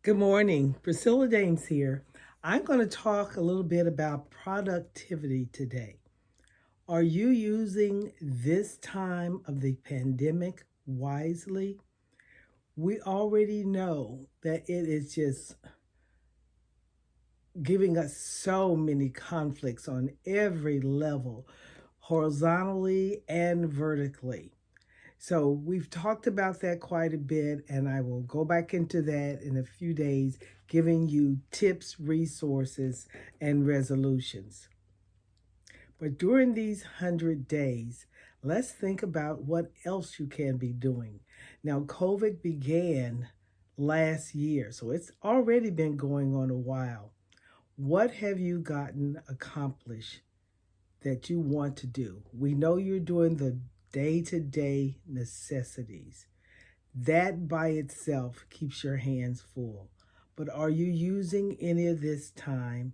Good morning. Priscilla Dames here. I'm going to talk a little bit about productivity today. Are you using this time of the pandemic wisely? We already know that it is just giving us so many conflicts on every level, horizontally and vertically. So we've talked about that quite a bit, and I will go back into that in a few days, giving you tips, resources, and resolutions. But during these 100 days, let's think about what else you can be doing. Now, COVID began last year, so it's already been going on a while. What have you gotten accomplished that you want to do? We know you're doing the day to day necessities. That by itself keeps your hands full. But are you using any of this time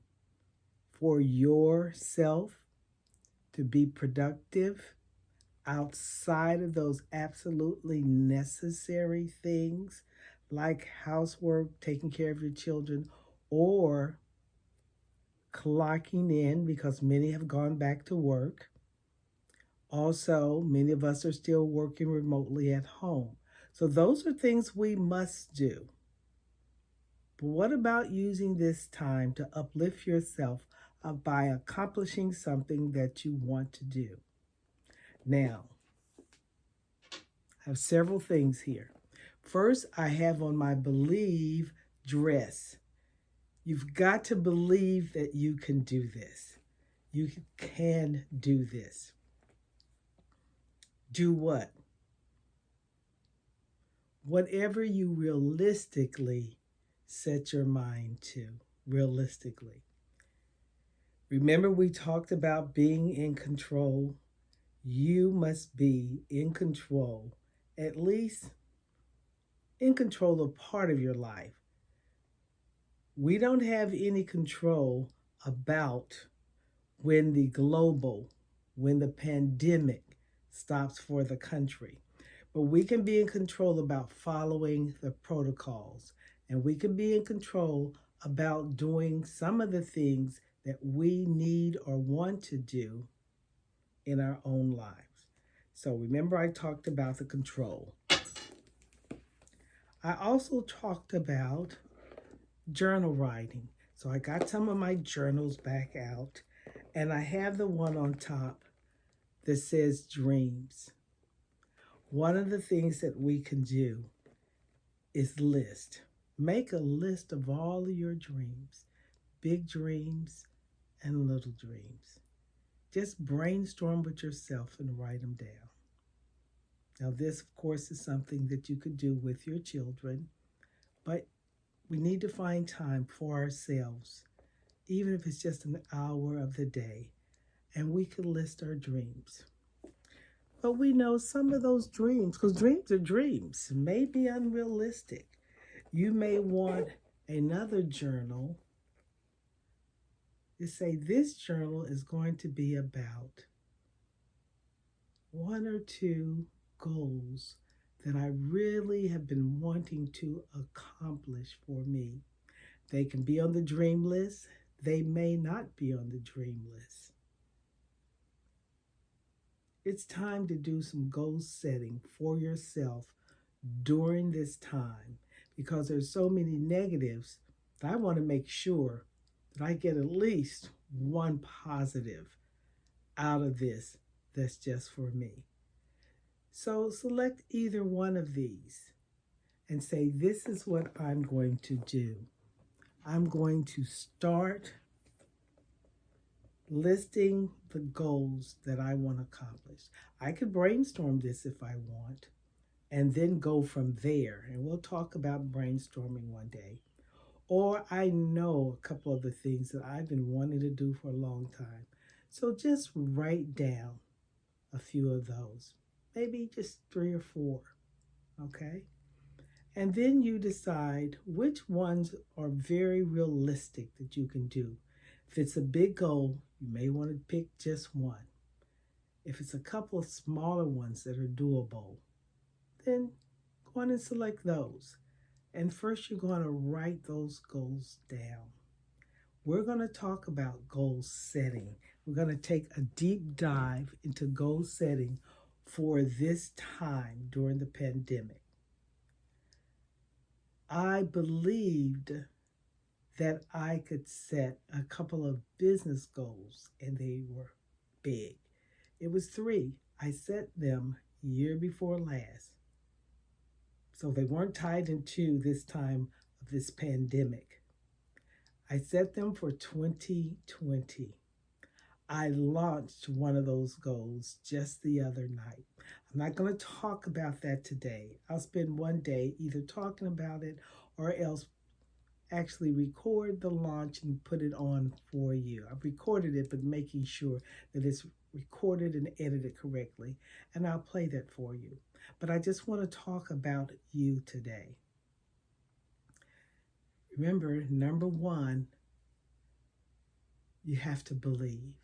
for yourself to be productive outside of those absolutely necessary things like housework, taking care of your children, or clocking in because many have gone back to work? Also, many of us are still working remotely at home. So, those are things we must do. But what about using this time to uplift yourself by accomplishing something that you want to do? Now, I have several things here. First, I have on my believe dress. You've got to believe that you can do this. You can do this. Do what? Whatever you realistically set your mind to, realistically. Remember, we talked about being in control. You must be in control, at least in control of part of your life. We don't have any control about when the pandemic stops for the country. But we can be in control about following the protocols, and we can be in control about doing some of the things that we need or want to do in our own lives. So remember, I talked about the control. I also talked about journal writing. So I got some of my journals back out, and I have the one on top that says dreams. One of the things that we can do is list. Make a list of all of your dreams, big dreams and little dreams. Just brainstorm with yourself and write them down. Now, this, of course, is something that you could do with your children, but we need to find time for ourselves, even if it's just an hour of the day, and we could list our dreams. But we know some of those dreams, because dreams are dreams, may be unrealistic. You may want another journal to say this journal is going to be about one or two goals that I really have been wanting to accomplish for me. They can be on the dream list, they may not be on the dream list. It's time to do some goal setting for yourself during this time because there's so many negatives that I want to make sure that I get at least one positive out of this that's just for me. So select either one of these and say, this is what I'm going to do. I'm going to start listing the goals that I want to accomplish. I could brainstorm this if I want and then go from there. And we'll talk about brainstorming one day. Or I know a couple of the things that I've been wanting to do for a long time. So just write down a few of those, maybe just 3 or 4, okay? And then you decide which ones are very realistic that you can do. If it's a big goal, you may want to pick just one. If it's a couple of smaller ones that are doable, then go on and select those. And first, you're going to write those goals down. We're going to talk about goal setting. We're going to take a deep dive into goal setting for this time during the pandemic. I believed that I could set a couple of business goals, and they were big. It was three. I set them year before last. So they weren't tied into this time of this pandemic. I set them for 2020. I launched one of those goals just the other night. I'm not going to talk about that today. I'll spend one day either talking about it or else actually record the launch and put it on for you. I've recorded it, but making sure that it's recorded and edited correctly, and I'll play that for you. But I just want to talk about you today. Remember, number one, you have to believe.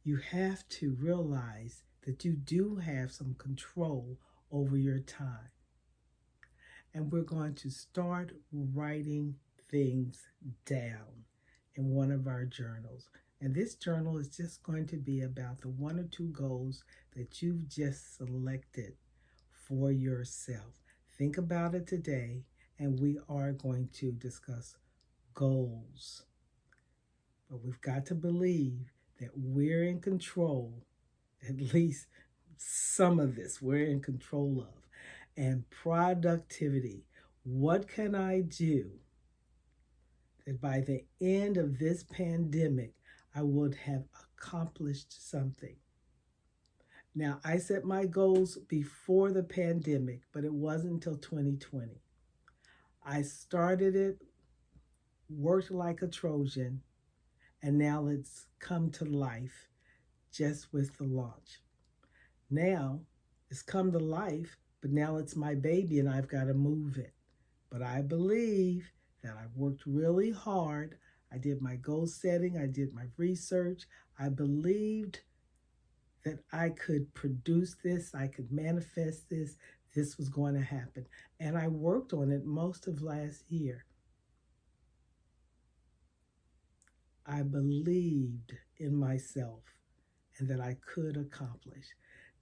You have to realize that you do have some control over your time. And we're going to start writing things down in one of our journals. And this journal is just going to be about the one or two goals that you've just selected for yourself. Think about it today, and we are going to discuss goals. But we've got to believe that we're in control, at least some of this we're in control of. And productivity. What can I do that by the end of this pandemic, I would have accomplished something? Now, I set my goals before the pandemic, but it wasn't until 2020. I started it, worked like a Trojan, and now it's come to life just with the launch. Now, it's come to life, but now it's my baby and I've got to move it. But I believe that I worked really hard. I did my goal setting. I did my research. I believed that I could produce this. I could manifest this. This was going to happen. And I worked on it most of last year. I believed in myself and that I could accomplish.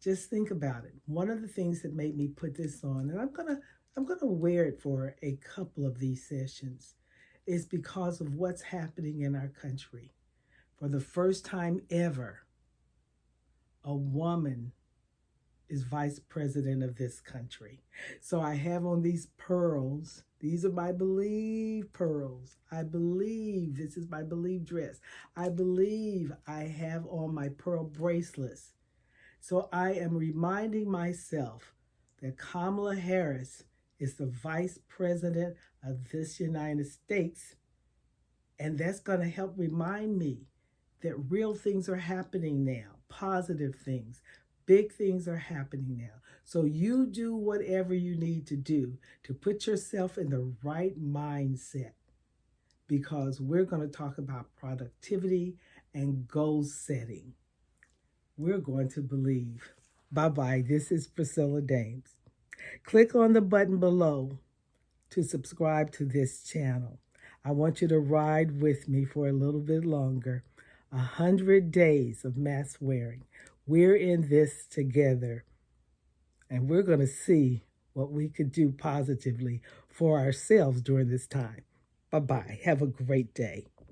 Just think about it. One of the things that made me put this on, and I'm gonna wear it for a couple of these sessions, is because of what's happening in our country. For the first time ever, a woman is vice president of this country. So I have on these pearls. These are my believe pearls. I believe this is my believe dress. I believe I have on my pearl bracelets. So I am reminding myself that Kamala Harris is the vice president of this United States. And that's going to help remind me that real things are happening now, positive things, big things are happening now. So you do whatever you need to do to put yourself in the right mindset, because we're going to talk about productivity and goal setting. We're going to believe. Bye-bye. This is Priscilla Dames. Click on the button below to subscribe to this channel. I want you to ride with me for a little bit longer. 100 days of mask wearing. We're in this together, and we're going to see what we could do positively for ourselves during this time. Bye-bye. Have a great day.